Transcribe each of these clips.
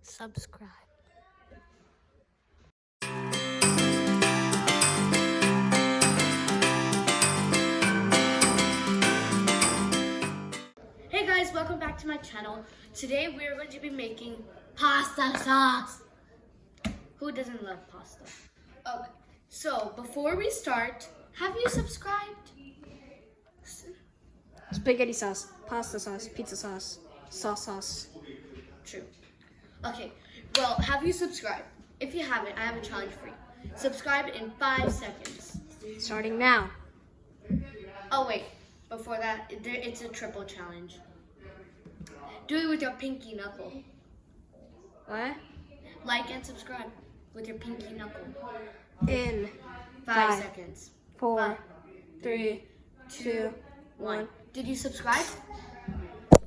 subscribe. Hey guys, welcome back to my channel. Today we are going to be making pasta sauce. Who doesn't love pasta? Okay, so before we start, have you subscribed? Spaghetti sauce, pasta sauce, pizza sauce, sauce. True. Okay, well, have you subscribed? If you haven't, I have a challenge for you. Subscribe in 5 seconds. Starting now. Oh wait, before that, it's a triple challenge. Do it with your pinky knuckle. What? Like and subscribe with your pinky knuckle. In 5 seconds. 4, Five, 3, 2, 1. Did you subscribe?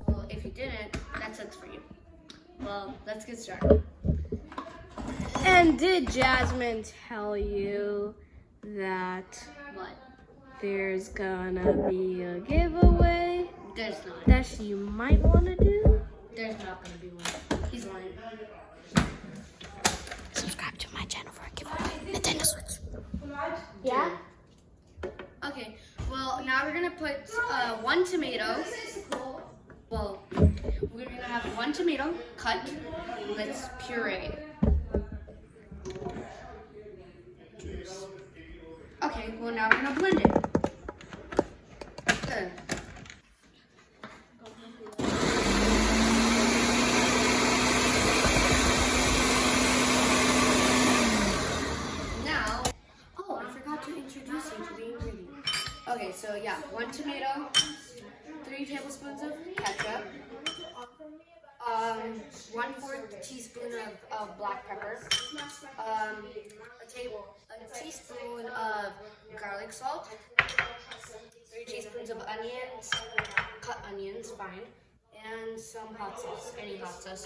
Well, if you didn't, that sucks for you. Well, let's get started. And did Jasmine tell you that What? there's gonna be a giveaway There's not. that you might want to do? There's not gonna be one. He's lying. Subscribe to my channel for a giveaway. Nintendo Switch. Yeah? Okay, well, now we're gonna put 1 tomato. Well, we're gonna have 1 tomato cut. Let's puree. Juice. Okay, well, now we're gonna blend it. Good. Now, oh, I forgot to introduce you to the ingredients. Okay, so yeah, 1 tomato, 3 tablespoons of ketchup, 1/4 teaspoon of black pepper, a teaspoon of garlic salt, 3 teaspoons of onions, cut onions, fine, and some hot sauce, any hot sauce.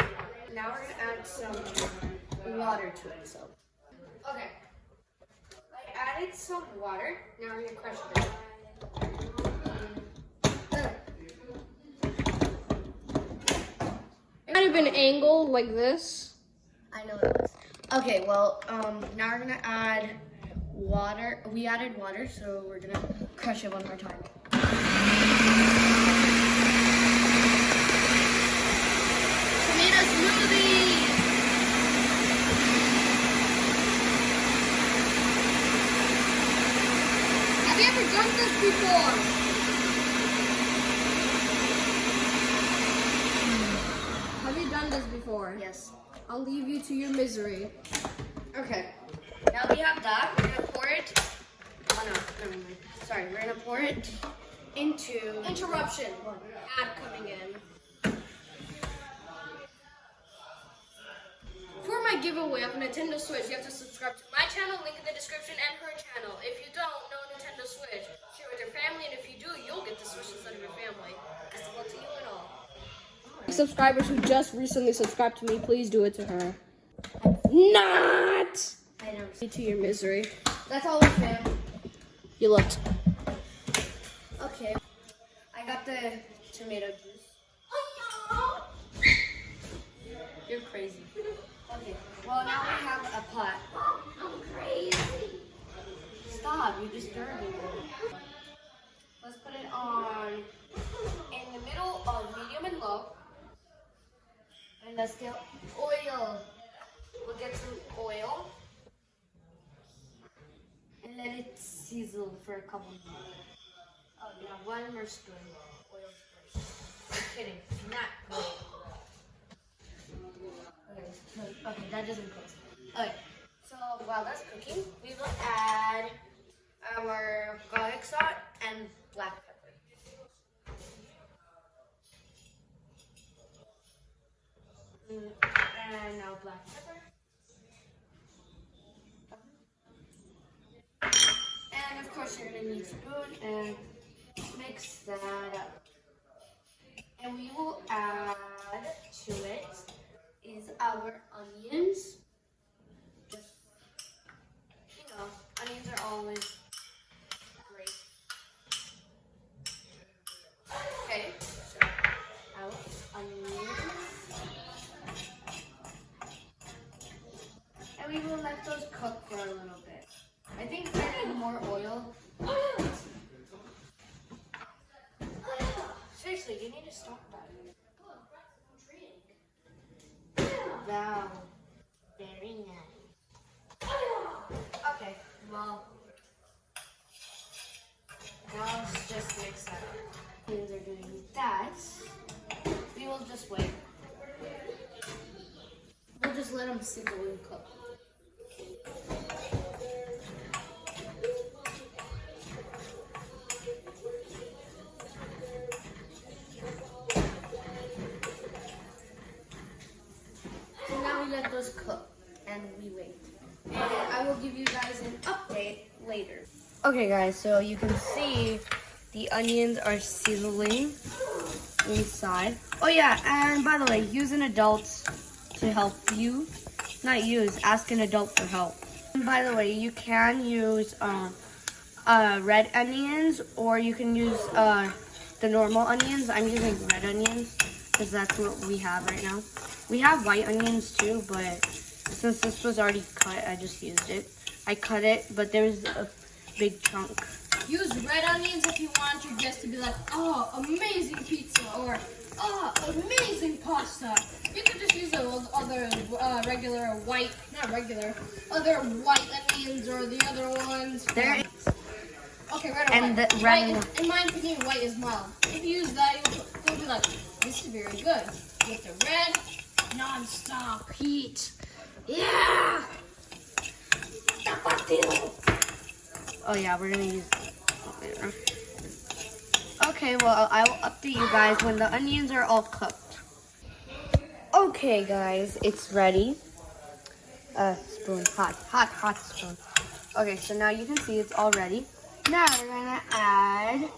Now we're gonna add some water to it. So, okay, I added some water. Now we're gonna crush it. It might have been angled like this. I know it was. Okay, well, now we're gonna add water. We added water, so we're gonna crush it one more time. Tomato smoothie! Have you ever done this before? Have you done this before? Yes. I'll leave you to your misery. Okay. Now we have that. We're gonna pour it. Oh no, never mind. Sorry, we're gonna pour it into. Interruption. Ad coming in. For my giveaway of a Nintendo Switch, you have to subscribe to my channel, link in the description, and her channel. If you don't know Nintendo Switch, share with your family, and if you do, you'll get the Switch instead of your family. Best of luck to you and all. Subscribers who just recently subscribed to me, please do it to her. Not I know. to your misery. That's all we have. You looked. Okay. I got the tomato juice. You're crazy. Okay. Well, now we have a pot. I'm crazy. Stop. You disturbed me. Let's put it on in the middle of medium and low. And let's get oil. We'll get some oil. And let it sizzle for a couple minutes. Oh, yeah, 1 more spoon. Oil spoon. I'm kidding. Not oil. Okay, that doesn't cook. Okay, so while that's cooking, we will add our garlic salt and black pepper. And now black pepper. And of course you're gonna need a spoon and mix that up. And we will add to it is our onions. Just, onions are always great. Okay, so our onions. stop that. Wow. Very nice. Okay, well, now let's just mix that up. Onions are doing that. We will just wait. We'll just let them sizzle and cook. So now we let those cook and we wait. And I will give you guys an update later. Okay guys, so you can see the onions are sizzling inside. Oh yeah, and by the way, use an adult to help you. Not use, ask an adult for help. And by the way, you can use red onions or you can use the normal onions. I'm using red onions because that's what we have right now. We have white onions too, but since this was already cut, I just used it. I cut it, but there's a big chunk. Use red onions if you want your guests to be like, oh, amazing pizza, or oh, amazing pasta. You could just use those other regular white, not regular, other white onions or the other ones. There Okay, red or and white. the red White, in my opinion, white is mild. If you use that, you'll be like, this is very good. With the red, non-stop heat. Yeah! Oh yeah, we're gonna use later. Okay, well I will update you guys when the onions are all cooked. Okay guys, it's ready. Spoon, hot spoon. Okay, so now you can see it's all ready. Now we're gonna add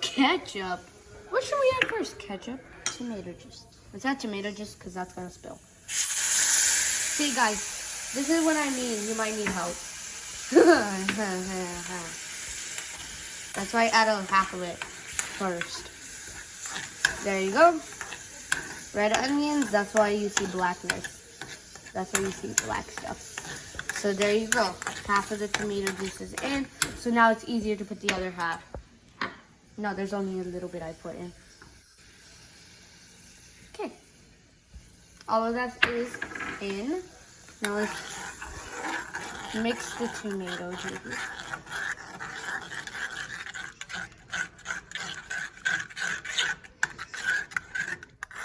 ketchup. What should we add first? Ketchup? Tomato juice. Let's add tomato juice because that's gonna spill. See guys, this is what I mean. You might need help. That's why I added half of it first. There you go. Red onions, that's why you see blackness. That's why you see black stuff. So there you go. Half of the tomato juice is in. So now it's easier to put the other half. No, there's only a little bit I put in. Okay. All of that is in. Now let's mix the tomato juice.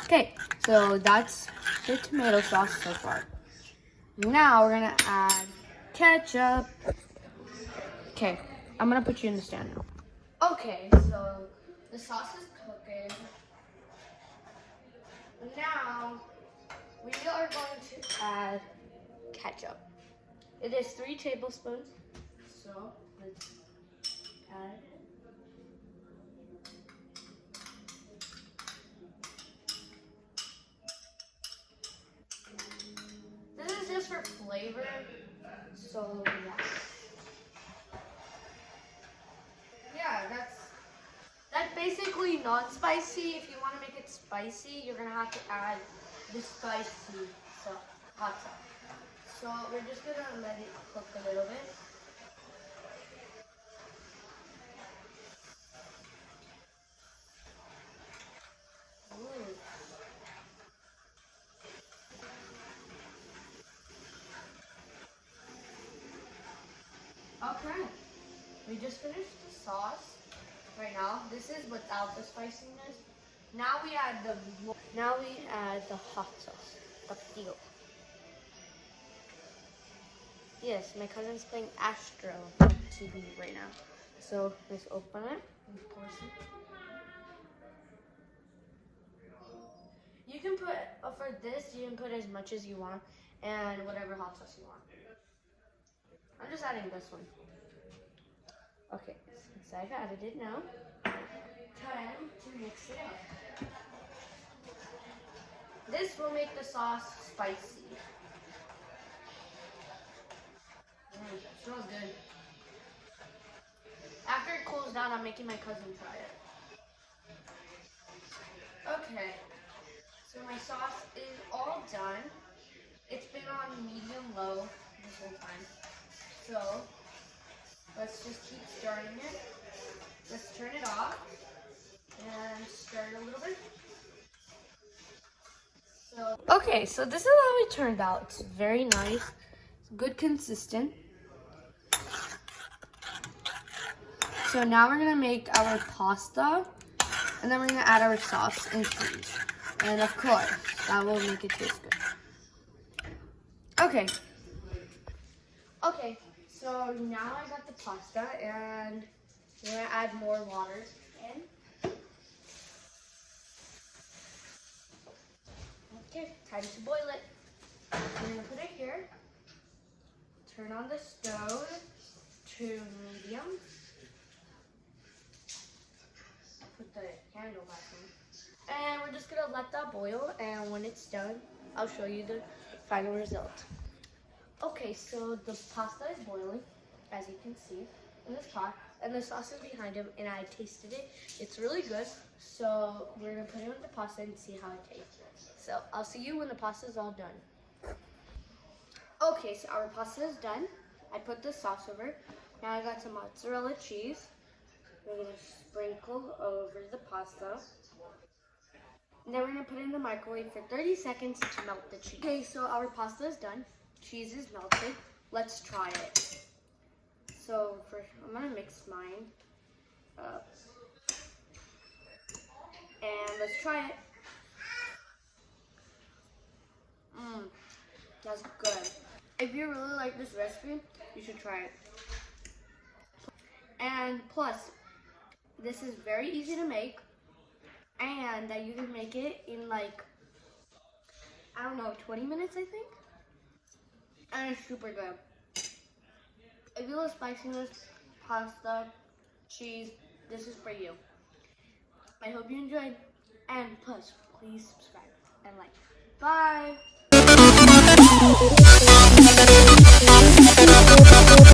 Okay, so that's the tomato sauce so far. Now we're gonna add ketchup. Okay, I'm gonna put you in the stand now. Okay, so the sauce is cooking. Now we are going to add ketchup. It is 3 tablespoons. So let's add it. This is just for flavor. So yeah. Yeah, that's basically non-spicy. If you want to make it spicy, you're gonna have to add the spicy hot sauce. So we're just gonna let it cook a little bit. Ooh. Okay, we just finished the sauce right now. This is without the spiciness. Now we add the hot sauce, Tapio. Yes, my cousin's playing Astro TV right now. So let's open it and pour some. You can put, for this, you can put as much as you want and whatever hot sauce you want. I'm just adding this one. Okay, so I've added it now. Time to mix it up. This will make the sauce spicy. Smells good. After it cools down, I'm making my cousin try it. Okay, so my sauce is all done. It's been on medium-low this whole time. So let's just keep stirring it. Let's turn it off and stir it a little bit. Okay, so this is how it turned out. It's very nice, good consistent. So now we're gonna make our pasta, and then we're gonna add our sauce and cheese. And of course, that will make it taste good. Okay. Okay, so now I got the pasta, and we're gonna add more water in. Okay, time to boil it. We're gonna put it here. Turn on the stove to medium. Put the handle back in. And we're just gonna let that boil, and when it's done, I'll show you the final result. Okay, so the pasta is boiling, as you can see, in this pot, and the sauce is behind him, and I tasted it. It's really good, so we're gonna put it in the pasta and see how it tastes. So I'll see you when the pasta is all done. Okay, so our pasta is done. I put the sauce over. Now I got some mozzarella cheese. We're gonna sprinkle over the pasta. And then we're gonna put it in the microwave for 30 seconds to melt the cheese. Okay, so our pasta is done. Cheese is melted. Let's try it. So I'm gonna mix mine up. And let's try it. That's good. If you really like this recipe, you should try it. And plus, this is very easy to make, and that you can make it in like, I don't know, 20 minutes, I think. And it's super good. If you love spiciness, pasta, cheese, this is for you. I hope you enjoyed, and plus, please subscribe and like. Bye!